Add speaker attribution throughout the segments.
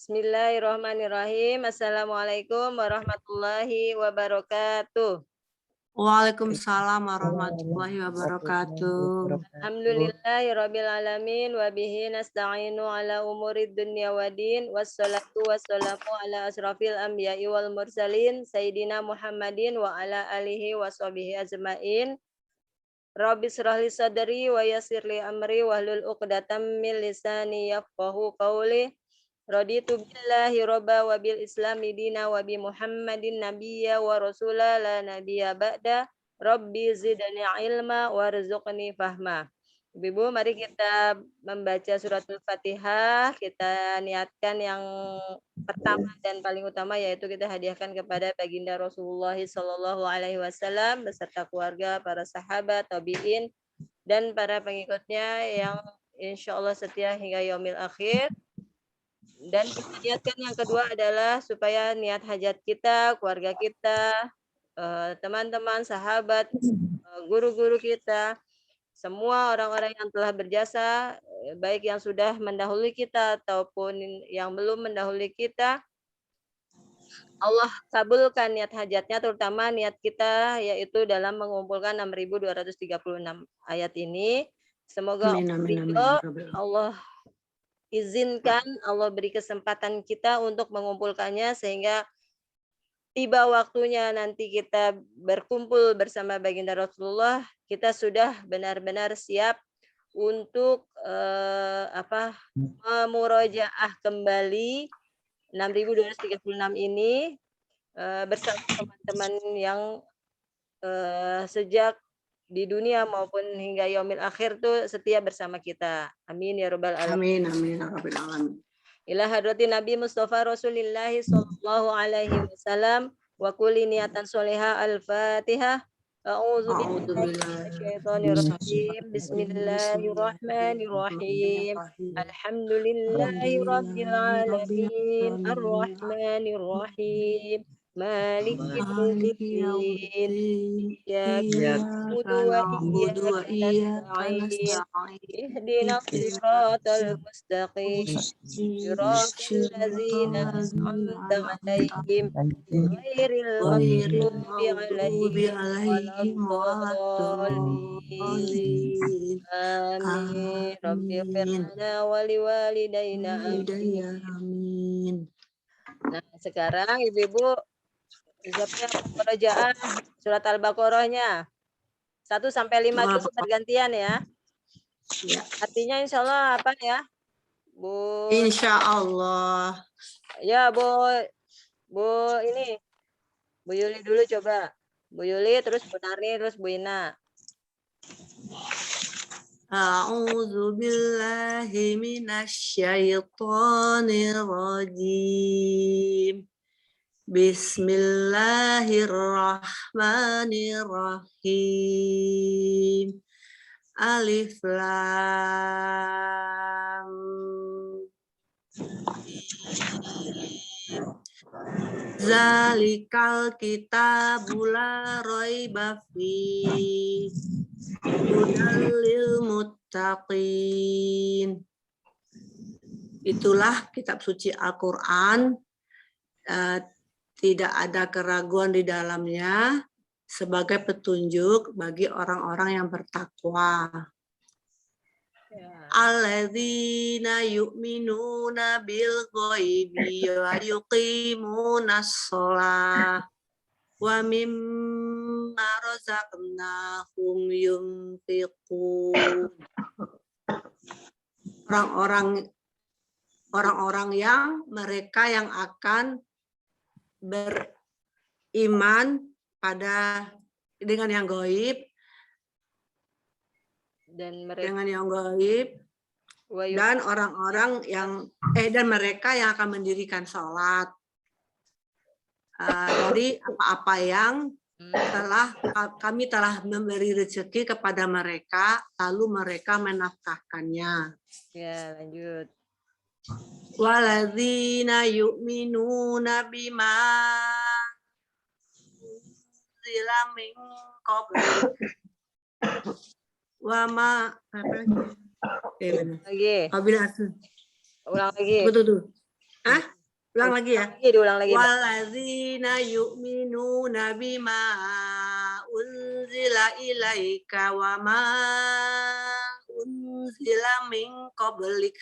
Speaker 1: Bismillahirrahmanirrahim. Assalamualaikum warahmatullahi wabarakatuh.
Speaker 2: Waalaikumsalam warahmatullahi wabarakatuh.
Speaker 1: Alhamdulillahirabbil alamin wa bihi nasta'inu ala umurid dunya waddin wassalatu wassalamu ala asrafil anbiya'i wal mursalin sayyidina Muhammadin wa ala alihi washabihi ajmain. Rabbi shrah li sadri wa yassir li amri wahlul 'uqdatam min lisani yafqahu qawli. Raditu billahi robba wa bil islami dina wa bi Muhammadin nabiyya wa rasula la nabiyya ba'da. Rabbi zidni ilma warzuqni fahma. Ibu, mari kita membaca suratul Fatihah. Kita niatkan yang pertama dan paling utama yaitu kita hadiahkan kepada baginda Rasulullah sallallahu alaihi wasallam beserta keluarga, para sahabat, tabi'in dan para pengikutnya yang insya Allah setia hingga yaumil akhir. Dan kita niatkan yang kedua adalah supaya niat hajat kita, keluarga kita, teman-teman, sahabat, guru-guru kita, semua orang-orang yang telah berjasa, baik yang sudah mendahului kita ataupun yang belum mendahului kita, Allah kabulkan niat hajatnya, terutama niat kita yaitu dalam mengumpulkan 6.236 ayat ini. Semoga Allah izinkan, Allah beri kesempatan kita untuk mengumpulkannya sehingga tiba waktunya nanti kita berkumpul bersama baginda Rasulullah, kita sudah benar-benar siap untuk memurojaah kembali 6.236 ini bersama teman-teman yang sejak di dunia maupun hingga yaumil akhir tuh setia bersama kita. Amin ya rabbal alamin.
Speaker 2: Amin ya rabbil alamin.
Speaker 1: Ila hadratin Nabi Mustafa Rasulillah sallallahu alaihi wasallam wa kulli niatan sholihah al-Fatihah. A'udzu billahi minasyaitonir rajim. Bismillahirrahmanirrahim. Alhamdulillahi rabbil alamin. Arrahmanir rahim. Malik yaumiddin. Iyyaka na'budu wa iyyaka nasta'in. Ihdinas siratal mustaqim. Siratal ladzina an'amta 'alaihim ghairil maghdubi 'alaihim waladdallin. Amin. Rabbi firna wa liwalidayna.
Speaker 2: Amin.
Speaker 1: Nah, sekarang ibu-ibu siapnya pembacaan surat Al-Baqarahnya 1 sampai 5 dulu bergantian ya.
Speaker 2: Ya.
Speaker 1: Artinya insya Allah apa ya, Bu?
Speaker 2: Insya Allah.
Speaker 1: Ya, Bu ini Bu Yuli dulu coba. Bu Yuli, terus Bu Narni, terus Bu Ina.
Speaker 2: A'udzu billahi minasyaitonir rajim. Bismillahirrahmanirrahim. Alif lam Zalikal kitabul la raiba fihi hudal lil muttaqin. Itulah kitab suci Al-Qur'an, tidak ada keraguan di dalamnya sebagai petunjuk bagi orang-orang yang bertakwa. Alladzina yu'minuna bil ghaibi wa yuqimunas shalah wa mimma razaqnahum yunfiqun. Orang-orang yang mereka yang akan beriman dengan yang gaib
Speaker 1: Dan mereka
Speaker 2: dengan yang gaib dan orang-orang yang dan mereka yang akan mendirikan sholat dari apa-apa yang kami telah memberi rezeki kepada mereka lalu mereka menafkahkannya.
Speaker 1: Ya, lanjut.
Speaker 2: Waladzina yu'minuna bima unzila min qabl wa ma
Speaker 1: Lagi.
Speaker 2: Ulang
Speaker 1: lagi.
Speaker 2: Betul. Ulang lagi ya.
Speaker 1: Diulang lagi.
Speaker 2: Walladzina yu'minuna bima unzila ilaika wa ma unzila min qablik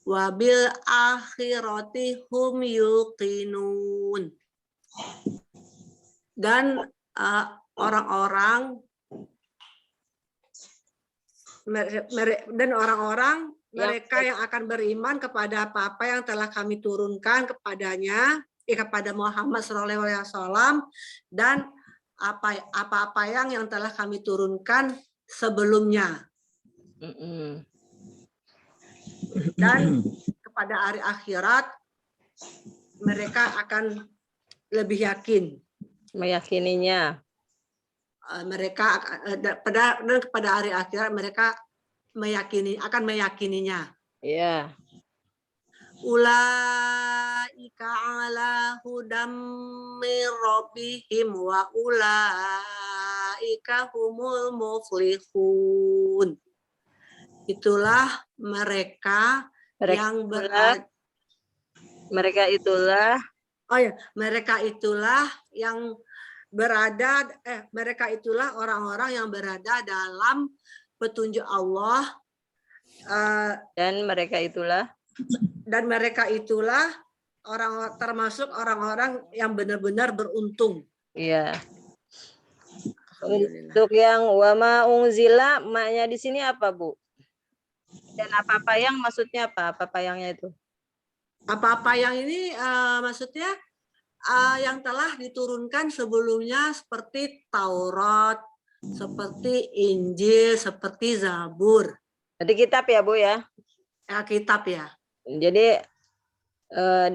Speaker 2: wa bil akhirati hum yuqinun. Dan orang-orang mereka yang akan beriman kepada apa-apa yang telah kami turunkan kepadanya, kepada Muhammad SAW, dan apa-apa yang telah kami turunkan sebelumnya. Dan kepada hari akhirat mereka akan lebih yakin.
Speaker 1: Meyakininya.
Speaker 2: Mereka dan kepada hari akhirat mereka akan meyakininya.
Speaker 1: Iya.
Speaker 2: Ulaika ala hudam mir rabbihim wa ulaika humul muflihun. Itulah mereka yang berada.
Speaker 1: Mereka itulah.
Speaker 2: Oh ya, mereka itulah yang berada. Mereka itulah orang-orang yang berada dalam petunjuk Allah.
Speaker 1: Dan mereka itulah.
Speaker 2: Dan mereka itulah termasuk orang-orang yang benar-benar beruntung.
Speaker 1: Iya. Untuk yang wama unzila, maknya di sini apa, Bu? Dan apa-apa yang maksudnya apa? Apa-apa yangnya itu?
Speaker 2: Apa-apa yang ini maksudnya yang telah diturunkan sebelumnya seperti Taurat, seperti Injil, seperti Zabur.
Speaker 1: Jadi kitab ya, Bu ya?
Speaker 2: Kitab ya.
Speaker 1: Jadi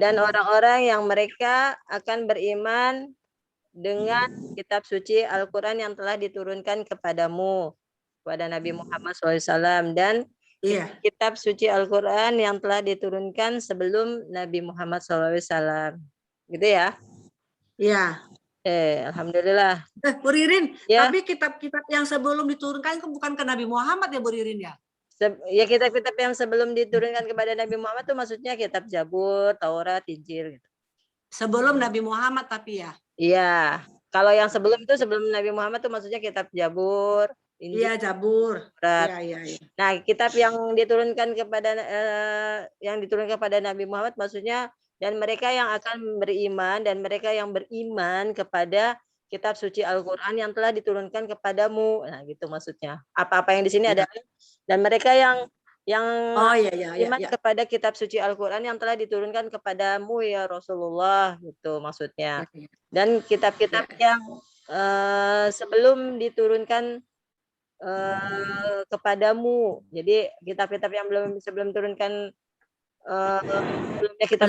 Speaker 1: dan orang-orang yang mereka akan beriman dengan kitab suci Al-Quran yang telah diturunkan kepadamu, kepada Nabi Muhammad SAW, dan kitab suci Al-Quran yang telah diturunkan sebelum Nabi Muhammad SAW. Gitu ya?
Speaker 2: Iya.
Speaker 1: Alhamdulillah.
Speaker 2: Bu Ririn,
Speaker 1: ya.
Speaker 2: Tapi kitab-kitab yang sebelum diturunkan itu bukan ke Nabi Muhammad ya, Bu Ririn ya?
Speaker 1: Ya, kitab-kitab yang sebelum diturunkan kepada Nabi Muhammad itu maksudnya kitab Zabur, Taurat, Injil. Gitu.
Speaker 2: Sebelum Nabi Muhammad tapi ya?
Speaker 1: Iya. Kalau yang sebelum itu, sebelum Nabi Muhammad itu maksudnya kitab Zabur, Injil.
Speaker 2: Iya, Zabur. Iya.
Speaker 1: Nah, kitab yang diturunkan kepada Nabi Muhammad maksudnya, dan mereka yang akan beriman, dan mereka yang beriman kepada kitab suci Al-Quran yang telah diturunkan kepadamu. Nah, gitu maksudnya. Apa-apa yang di sini adalah, dan mereka yang iman kepada kitab suci Al-Quran yang telah diturunkan kepadamu ya Rasulullah, gitu maksudnya. Dan kitab-kitab yang sebelum diturunkan kepadamu. Jadi kitab-kitab yang sebelum turunkan sebelumnya kitab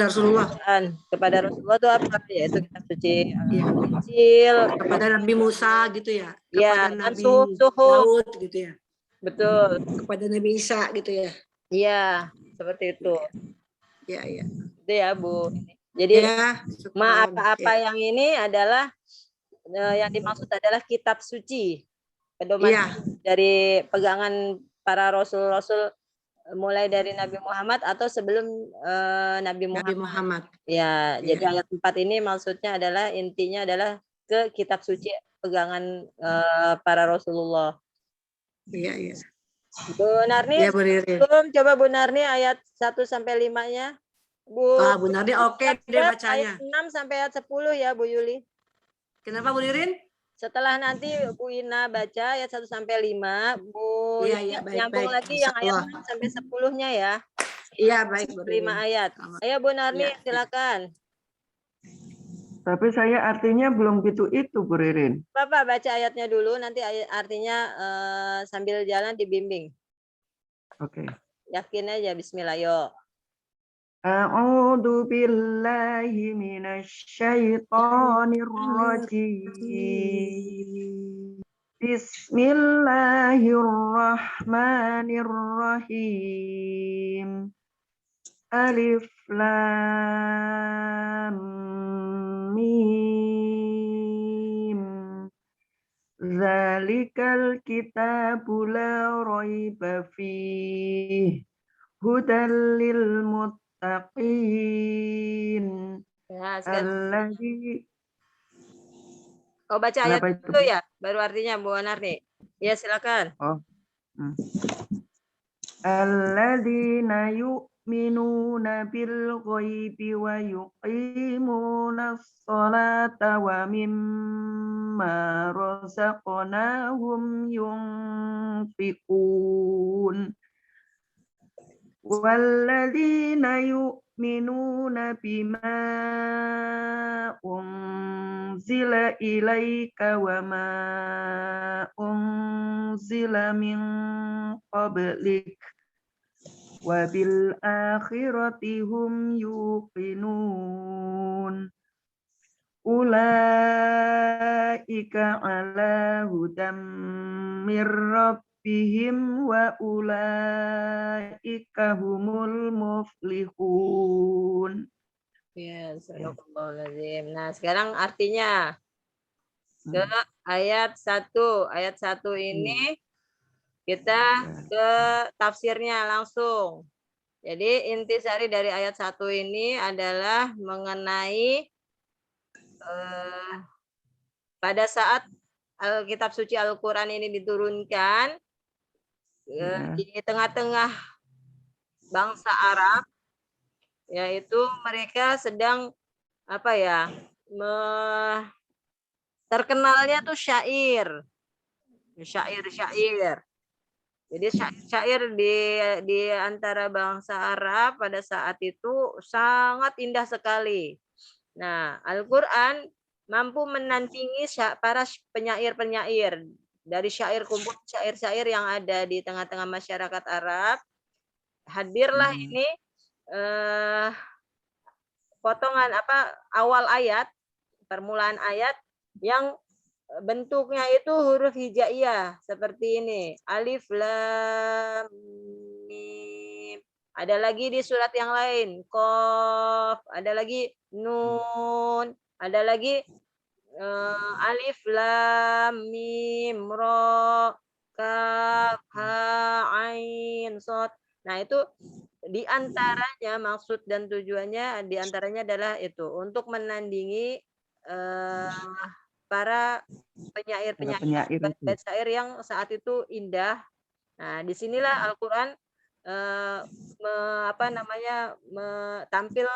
Speaker 1: kepada Rasulullah itu apa? Yaitu kitab suci Injil,
Speaker 2: kepada Nabi Musa gitu ya.
Speaker 1: Kepada
Speaker 2: Nabi
Speaker 1: Daud
Speaker 2: gitu ya.
Speaker 1: Betul.
Speaker 2: Kepada Nabi Isa gitu ya.
Speaker 1: Iya, seperti itu.
Speaker 2: Iya.
Speaker 1: Itu ya, Bu. Jadi apa-apa yang ini adalah yang dimaksud adalah kitab suci. Pedoman dari pegangan para rasul-rasul mulai dari Nabi Muhammad atau sebelum Nabi Muhammad. Ya, jadi ayat 4 ini maksudnya adalah, intinya adalah ke kitab suci pegangan para Rasulullah.
Speaker 2: Iya.
Speaker 1: Bu Narni, coba Bu Narni ayat 1 sampai 5-nya. Bu
Speaker 2: Narni oke deh bacanya.
Speaker 1: Ayat 6 sampai ayat 10 ya, Bu Yuli.
Speaker 2: Kenapa Bu Ririn?
Speaker 1: Setelah nanti Bu Ina baca ayat 1 sampai 5, Bu nyambung lagi yang ayat 6 sampai 10-nya ya.
Speaker 2: Iya, baik Bu Ririn.
Speaker 1: 5 ayat. Ayo Bu Narni, silakan.
Speaker 3: Tapi saya artinya belum gitu itu, Bu Ririn.
Speaker 1: Bapak baca ayatnya dulu, nanti artinya sambil jalan dibimbing.
Speaker 3: Oke.
Speaker 1: Yakin aja, bismillah, yuk.
Speaker 3: A'udzu billahi minasyaitonir rajim. Bismillahirrahmanirrahim. Alif Lam Mim. Zalikal kitabu la raiba fihi hudal lil muttaqin
Speaker 1: Ya, sekarang
Speaker 3: alladzi
Speaker 1: baca ayat
Speaker 3: kenapa itu,
Speaker 1: dulu
Speaker 3: Bu?
Speaker 1: ya, baru artinya Bu Narni. Ya, silakan.
Speaker 3: Oh, alladzina yu'minuna bil ghaibi wa yuqimuna sholata wa mimma razaqnahum yunfiqun walladzina yu'minuna bima unzila ilaika wa ma unzila min qablik wa bil akhirati hum yuqinun ulaika ala hudam mir rabbihim wa ulaika humul muflihun.
Speaker 1: Ya, Astagfirullahaladzim. Nah, sekarang artinya ke ayat 1. Ayat 1 ini kita ke tafsirnya langsung. Jadi intisari dari ayat 1 ini adalah mengenai pada saat kitab suci Al-Quran ini diturunkan di tengah-tengah bangsa Arab, yaitu mereka sedang apa ya, terkenalnya tuh syair. Jadi syair di antara bangsa Arab pada saat itu sangat indah sekali. Nah, Al-Quran mampu menandingi para penyair-penyair dari kumpulan syair-syair yang ada di tengah-tengah masyarakat Arab. Hadirlah ini potongan awal ayat, permulaan ayat yang bentuknya itu huruf hijaiyah seperti ini. Alif lam mim. Ada lagi di surat yang lain, qaf, ada lagi nun, ada lagi alif lam mim ra kaf ha ain shad. Nah, itu diantaranya maksud dan tujuannya diantaranya adalah itu untuk menandingi para penyair-penyair bait syair yang saat itu indah. Nah, disinilah Al-Quran tampil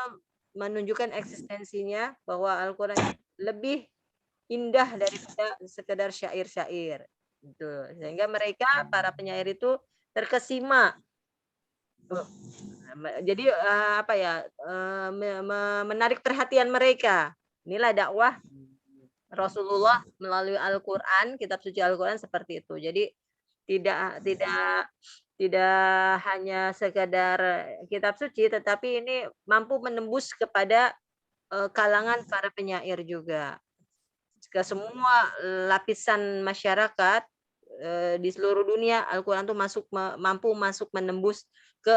Speaker 1: menunjukkan eksistensinya bahwa Al-Quran lebih indah daripada sekedar syair-syair. Gitu. Sehingga mereka para penyair itu terkesima. Jadi menarik perhatian mereka. Inilah dakwah Rasulullah melalui Al-Quran, kitab suci Al-Quran seperti itu. Jadi tidak hanya sekedar kitab suci, tetapi ini mampu menembus kepada kalangan para penyair juga. Ke semua lapisan masyarakat di seluruh dunia, Al-Quran itu mampu masuk menembus ke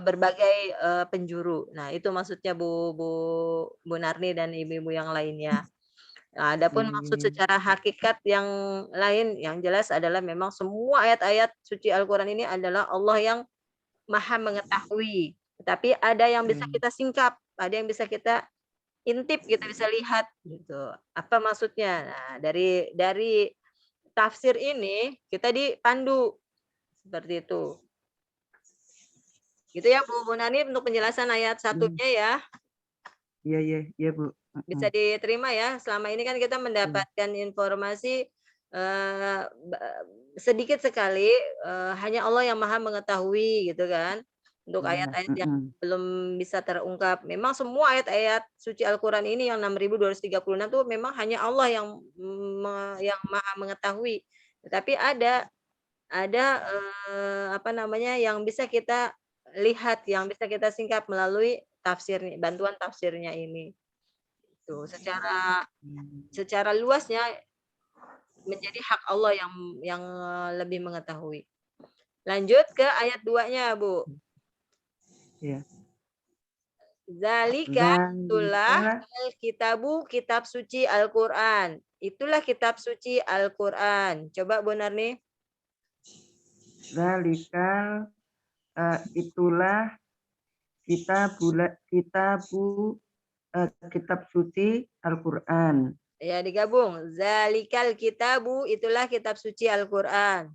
Speaker 1: berbagai penjuru. Nah, itu maksudnya Bu Narni dan ibu-ibu yang lainnya. Nah, adapun maksud secara hakikat yang lain yang jelas adalah memang semua ayat-ayat suci Al-Quran ini adalah Allah yang Maha mengetahui. Tetapi ada yang bisa kita singkap, ada yang bisa kita intip, kita bisa lihat gitu. Apa maksudnya? Nah, dari tafsir ini kita dipandu seperti itu. Gitu ya Bu Nani untuk penjelasan ayat satunya ya.
Speaker 3: Iya Bu.
Speaker 1: Bisa diterima ya. Selama ini kan kita mendapatkan informasi sedikit sekali, hanya Allah yang Maha mengetahui gitu kan. Untuk ayat-ayat yang belum bisa terungkap. Memang semua ayat-ayat suci Al-Quran ini yang 6.236 itu memang hanya Allah yang Maha mengetahui. Tetapi ada yang bisa kita lihat, yang bisa kita singkap melalui tafsirnya, bantuan tafsirnya ini. Tuh, secara luasnya menjadi hak Allah yang lebih mengetahui. Lanjut ke ayat 2-nya, Bu.
Speaker 3: Iya.
Speaker 1: Zalika itulah kitabu, kitab suci Al-Quran. Itulah kitab suci Al-Quran. Coba Bu Narni.
Speaker 3: Zalika itulah kitab suci Al-Qur'an.
Speaker 1: Ya, digabung. Zalikal kitabu, itulah kitab suci Al-Qur'an.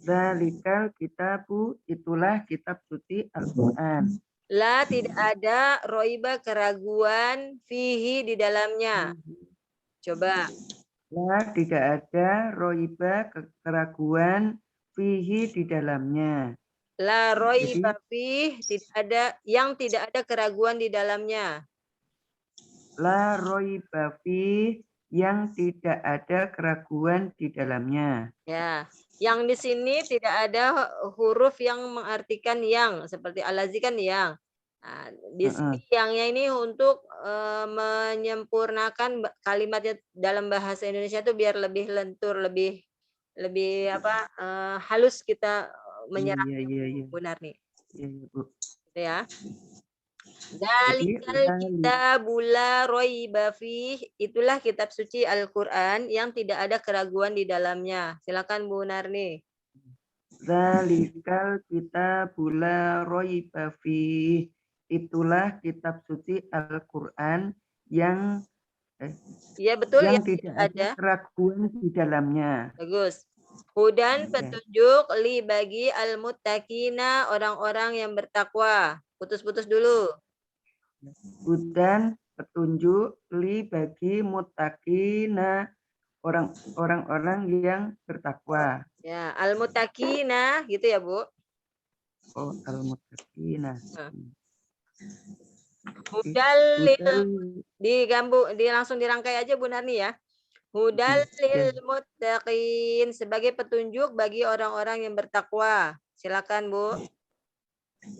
Speaker 3: Zalikal kitabu, itulah kitab suci Al-Qur'an.
Speaker 1: La, tidak ada roiba, keraguan, fihi, di dalamnya. Coba.
Speaker 3: La, tidak ada roiba, keraguan, fihi, di dalamnya.
Speaker 1: La
Speaker 3: Jadi,
Speaker 1: roiba fih, tidak ada, yang tidak ada keraguan di dalamnya.
Speaker 3: la roiba fih, yang tidak ada keraguan di dalamnya.
Speaker 1: Ya, yang di sini tidak ada huruf yang mengartikan yang, seperti alazi kan yang. Nah, di sini yangnya ini untuk menyempurnakan kalimatnya dalam bahasa Indonesia itu biar lebih lentur, lebih halus kita menyerapnya,
Speaker 3: Iya.
Speaker 1: Bu Narni.
Speaker 3: Iya, Bu.
Speaker 1: Gitu ya.
Speaker 3: Jadi,
Speaker 1: Dalikal kitabul la raiba fih, itulah kitab suci Al-Qur'an yang tidak ada keraguan di dalamnya. Silakan Bu Narni.
Speaker 3: Zalikal kitabul la raiba fih, itulah kitab suci Al-Qur'an yang
Speaker 1: Iya betul,
Speaker 3: yang
Speaker 1: yang
Speaker 3: tidak ada keraguan di dalamnya.
Speaker 1: Bagus. Hudan,
Speaker 3: Ya.
Speaker 1: petunjuk, li bagi al-muttaqina, orang-orang yang bertakwa. Putus-putus dulu.
Speaker 3: Hudan, petunjuk, li bagi muttaqina, orang-orang yang bertakwa.
Speaker 1: Ya, al-muttaqina gitu ya, Bu.
Speaker 3: Oh, al-muttaqina.
Speaker 1: Hudal langsung dirangkai aja Bu Narni ya. Hudal lil muttaqin, sebagai petunjuk bagi orang-orang yang bertakwa. Silakan, Bu.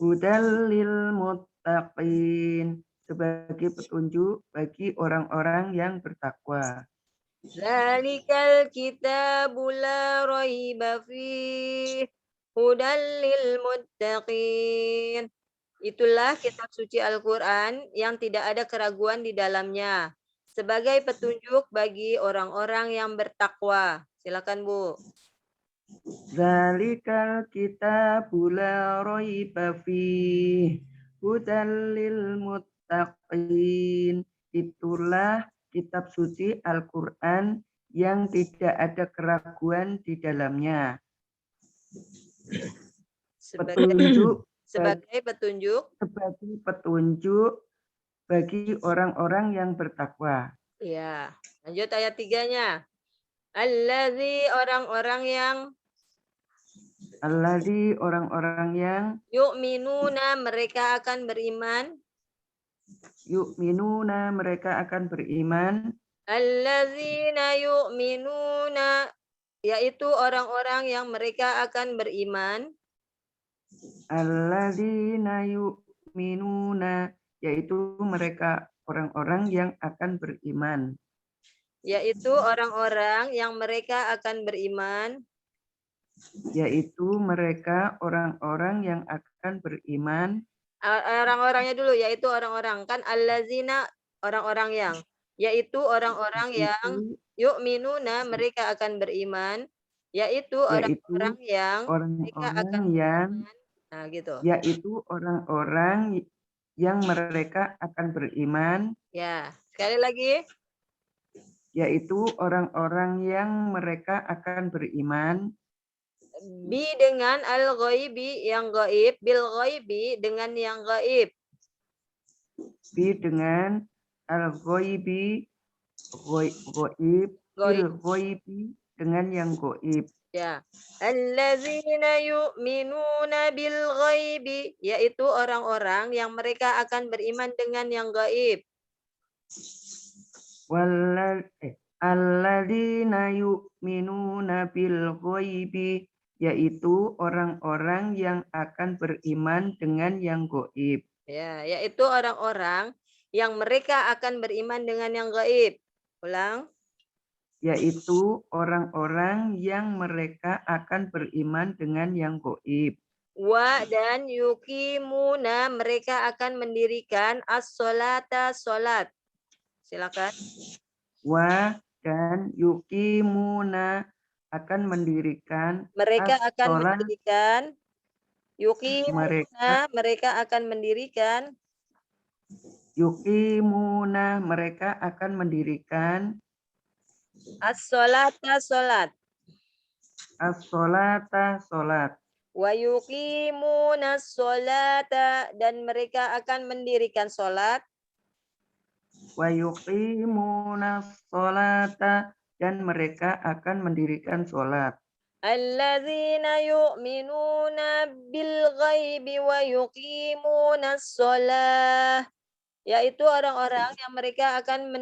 Speaker 3: Hudal lil muttaqin, sebagai petunjuk bagi orang-orang yang bertakwa.
Speaker 1: Zalikal kitabul la raiba fih, hudal lil muttaqin. Itulah kitab suci Al-Qur'an yang tidak ada keraguan di dalamnya, sebagai petunjuk bagi orang-orang yang bertakwa. Silakan, Bu.
Speaker 3: Zalikal kitabul la raiba fih, hudal lil muttaqin. Itulah kitab suci Al-Qur'an yang tidak ada keraguan di dalamnya.
Speaker 1: Sebagai petunjuk
Speaker 3: bagi orang-orang yang bertakwa.
Speaker 1: Ya, lanjut ayat 3-nya. Allazi, orang-orang yang yu'minuna, mereka akan beriman.
Speaker 3: Yu'minuna, mereka akan beriman.
Speaker 1: Allazina yu'minuna, yaitu orang-orang yang mereka akan beriman.
Speaker 3: Alladzina yu'minuna, yaitu mereka orang-orang yang akan beriman.
Speaker 1: Yaitu orang-orang yang mereka akan beriman.
Speaker 3: Yaitu mereka orang-orang yang akan beriman.
Speaker 1: Orang-orangnya dulu, yaitu orang-orang. Kan allazina, orang-orang yang. Yaitu orang-orang yang yu'minuna, mereka akan beriman. Yaitu orang-orang yang mereka akan beriman. Nah, gitu.
Speaker 3: Yaitu orang-orang yang mereka akan beriman.
Speaker 1: Ya, sekali lagi.
Speaker 3: Yaitu orang-orang yang mereka akan beriman.
Speaker 1: Bi dengan al-ghaibi, yang gaib, bil ghaibi, dengan yang gaib.
Speaker 3: Bi dengan al-ghaibi, bil ghaibi, dengan yang gaib.
Speaker 1: Ya. Allazina yu'minuna bil ghaibi, yaitu orang-orang yang mereka akan beriman dengan yang gaib.
Speaker 3: Alladzina yu'minuna bil ghaibi, yaitu orang-orang yang akan beriman dengan yang gaib.
Speaker 1: Ya, yaitu orang-orang yang mereka akan beriman dengan yang gaib. Ulang.
Speaker 3: Yaitu orang-orang yang mereka akan beriman dengan yang gaib.
Speaker 1: Wa, dan yuqimuna, mereka akan mendirikan as-sholata, sholat. Silakan.
Speaker 3: Wa, dan yuqimuna, akan mendirikan
Speaker 1: mereka akan mendirikan Yuqimuna, mereka akan mendirikan.
Speaker 3: Yuqimuna, mereka akan mendirikan.
Speaker 1: As-sholata, sholat.
Speaker 3: As-sholata, sholat.
Speaker 1: Wa yuqimuna sholata, dan mereka akan mendirikan sholat.
Speaker 3: Wa yuqimuna sholata, dan mereka akan mendirikan sholat.
Speaker 1: Alladzina yu'minuna bil ghaibi wa yuqimuna sholah. Yaitu orang-orang yang mereka akan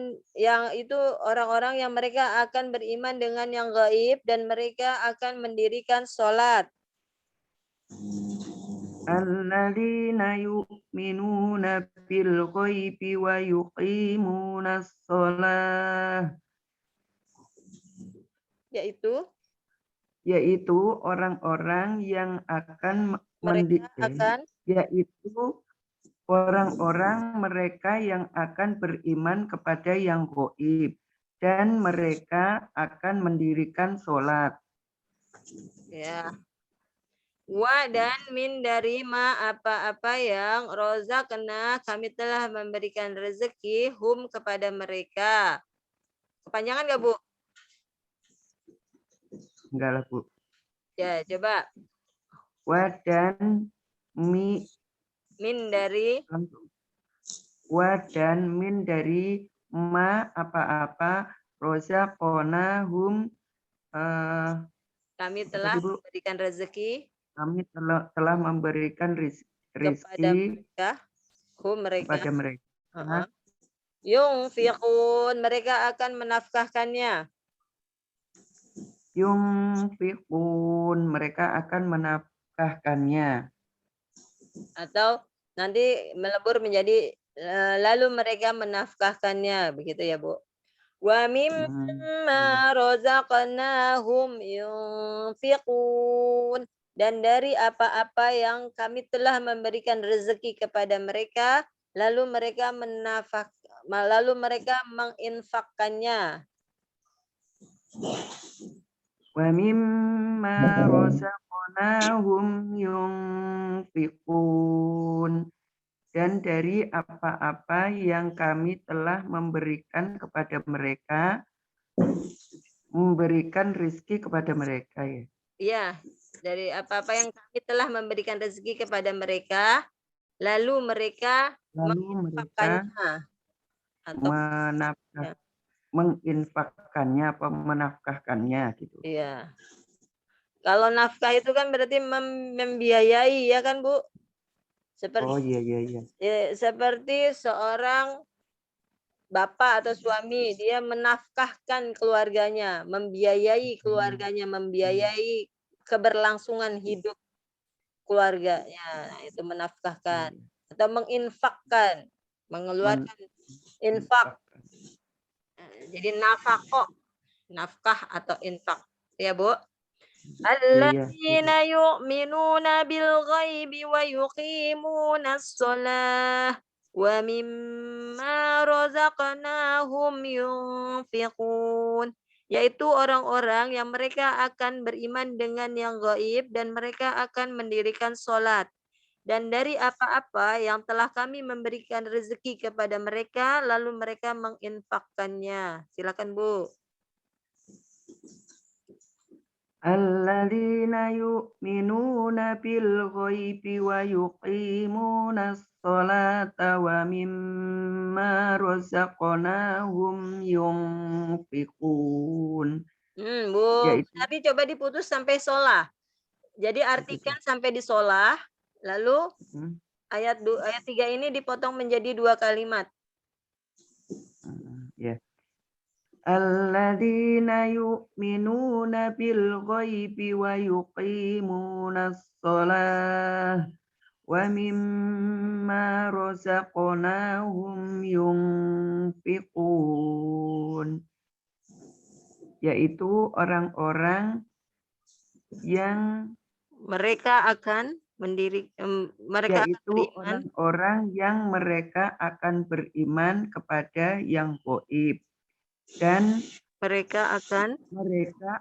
Speaker 1: orang-orang yang mereka akan beriman dengan yang gaib dan mereka akan mendirikan sholat.
Speaker 3: Alladzina yu'minuna bil ghaibi wa yuqimuna sholah. Yaitu orang-orang yang akan yaitu orang-orang mereka yang akan beriman kepada yang gaib dan mereka akan mendirikan sholat.
Speaker 1: Ya. Wa dan min dari ma apa-apa yang rozakna kami telah memberikan rezeki hum kepada mereka. Kepanjangan nggak, Bu?
Speaker 3: Enggak lah, Bu.
Speaker 1: Ya, coba.
Speaker 3: Wa dan min dari ma apa-apa rozaqnahum
Speaker 1: kami telah memberikan rezeki.
Speaker 3: Kami telah memberikan rezeki kepada mereka.
Speaker 1: Yunfiqun, mereka akan menafkahkannya.
Speaker 3: Yunfiqun, mereka akan menafkahkannya.
Speaker 1: Atau nanti melebur menjadi lalu mereka menafkahkannya, begitu ya, Bu. Wa mimma razaqnahum yunfiqun, dan dari apa-apa yang kami telah memberikan rezeki kepada mereka, lalu mereka menginfakkannya.
Speaker 3: Wa mimma razaqnahum yunfiqun, dan dari apa-apa yang kami telah memberikan kepada mereka, memberikan rezeki kepada mereka, ya.
Speaker 1: Iya, dari apa-apa yang kami telah memberikan rezeki kepada mereka, lalu mereka menginfakkannya atau
Speaker 3: menginfakkannya apa menafkahkannya gitu.
Speaker 1: Iya. Kalau nafkah itu kan berarti membiayai, ya kan, Bu? Seperti seperti seorang bapak atau suami, dia menafkahkan keluarganya, membiayai keluarganya, membiayai keberlangsungan hidup keluarganya, itu menafkahkan. Atau menginfakkan, mengeluarkan infak. Jadi nafkah atau infak, ya, Bu. Alladzina yu'minuna bil ghaibi wa yuqimuna shalah wa mimma razaqnahum yunfiqun, yaitu orang-orang yang mereka akan beriman dengan yang gaib dan mereka akan mendirikan sholat, dan dari apa-apa yang telah kami memberikan rezeki kepada mereka, lalu mereka menginfakkannya. Silakan, Bu.
Speaker 3: Alladzina yu'minuna bil ghaibi wa yuqimuna sholata wa mimma razaqnahum yunfiqun.
Speaker 1: Bu, tapi coba diputus sampai sholah. Jadi artikan sampai di sholah, lalu ayat 3 ini dipotong menjadi 2 kalimat.
Speaker 3: Ya. Alladzina yu'minuna bil ghaibi wa yuqimuna shalah wa mimma razaqnahum yunfiqun, yaitu orang-orang yang
Speaker 1: mereka akan
Speaker 3: orang-orang yang mereka akan beriman kepada yang gaib dan mereka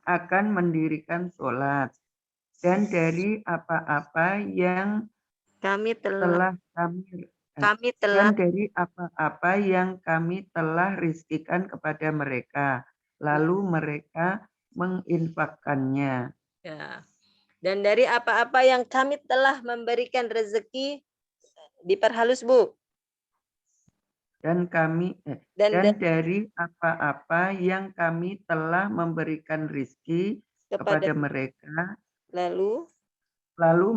Speaker 3: akan mendirikan sholat. dan dari apa-apa yang
Speaker 1: kami telah
Speaker 3: dan dari apa-apa yang kami telah rizkikan kepada mereka, lalu mereka menginfakkannya.
Speaker 1: ya. Dan dari apa-apa yang kami telah memberikan rezeki, diperhalus Bu.
Speaker 3: Dan
Speaker 1: Dan
Speaker 3: dari apa-apa yang kami telah memberikan rizki kepada mereka, lalu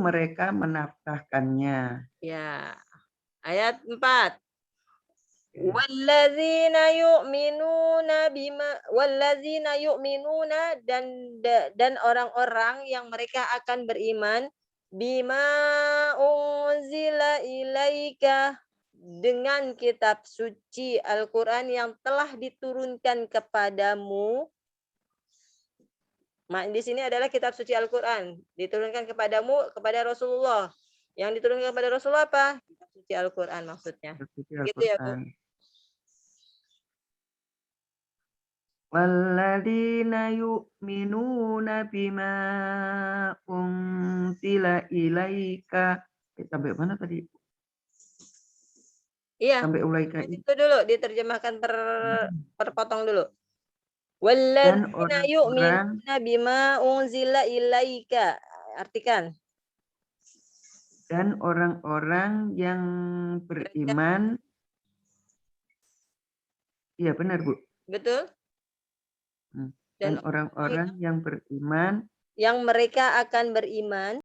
Speaker 3: mereka menafkahkannya.
Speaker 1: ya. Ayat 4. Wallazina yu'minuna dan orang-orang yang mereka akan beriman bima unzila ilaika dengan kitab suci Al-Qur'an yang telah diturunkan kepadamu. Di sini adalah kitab suci Al-Qur'an diturunkan kepadamu kepada Rasulullah. Yang diturunkan kepada Rasulullah apa? Kitab suci Al-Qur'an maksudnya. Gitu ya, Bu.
Speaker 3: Walladzina yu'minuna bima unzila ilaika. Sampai mana tadi?
Speaker 1: Iya.
Speaker 3: Sampai ulaika
Speaker 1: Itu dulu diterjemahkan perpotong dulu.
Speaker 3: Dan
Speaker 1: Walladzina
Speaker 3: orang-orang
Speaker 1: yu'minuna bima unzila ilaika. Artikan.
Speaker 3: dan orang-orang yang beriman. Iya benar Bu.
Speaker 1: Betul?
Speaker 3: Dan orang-orang yang beriman
Speaker 1: yang mereka akan beriman